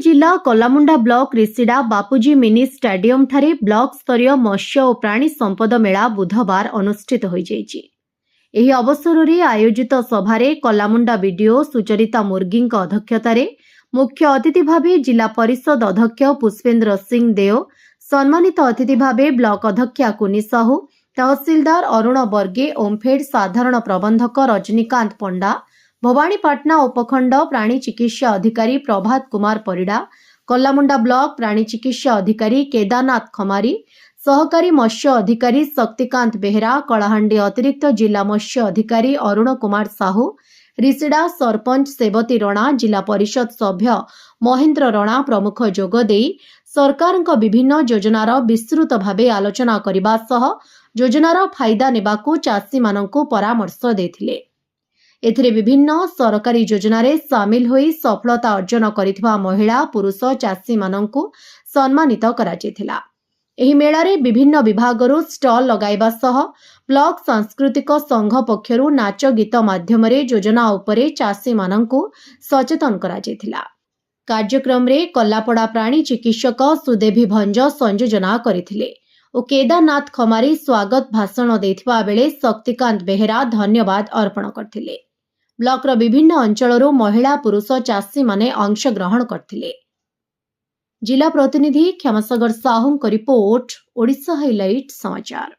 जिला कलामुंडा ब्लॉक रिसिडा बापूजी mini stadium ठारे block स्तरीय मत्स्य और प्राणी संपद मेला बुधवार अनुष्ठित हो जाइछि। एही अवसर में आयोजित सभारे कलामुंडा बीडीओ सुचरिता मुर्गी अध्यक्षतार मुख्य अतिथि भावे जिला परिषद अध्यक्ष पुष्पेन्द्र सिंह देव, सम्मानित अतिथि भावे ब्लॉक अध्यक्षा कुनी साहू, तहसीलदार अरुण बर्गे, ओमफेड साधारण प्रबंधक रजनीकांत पंडा, भवानीपाटना उपखंड प्राणी चिकित्सा अधिकारी प्रभात कुमार परिडा, कलामुंडा ब्लॉक प्राणी चिकित्सा अधिकारी केदारनाथ खमारी, सहकारी मत्स्य अधिकारी शक्तिकांत बेहरा, कलाहांडी अतिरिक्त जिला मत्स्य अधिकारी अरुण कुमार साहू, रिसिडा सरपंच सेवती रणा, जिला परिषद सभ्य महेन्द्र रणा प्रमुख जोगदे सरकारक विभिन्न योजनार विस्तृत भावे आलोचना करने सह योजनार फायदा नेबाकू चाषी मानकू परामर्श देथिले। एथिरे विभिन्न सरकारी योजनार सामिल होई सफलता अर्जन करिथिबा महिला पुरुष चाषी मानकू सम्मानित कराଯାଇଥିଲା। एही मेलारे विभिन्न विभागरू स्टल लगाइबा सह ब्लॉक सांस्कृतिक संघ पक्षरू नाच गीत माध्यमरे योजना उपरे चाषी मानकू सचेतन कराଯାଇଥିଲା। कार्यक्रम रे कल्लापड़ा प्राणी चिकित्सक सुदेवी भंज संयोजना करथिले और केदारनाथ खमारी स्वागत भाषण देथिबा बेले शक्तिकांत बेहरा धन्यवाद अर्पण करथिले। ब्लॉकर विभिन्न अंचलरू महिला पुरुष चाषी माने अंश ग्रहण करथिले। जिला प्रतिनिधि क्षमासागर साहू रिपोर्ट, ओडिशा हाइलाइट समाचार।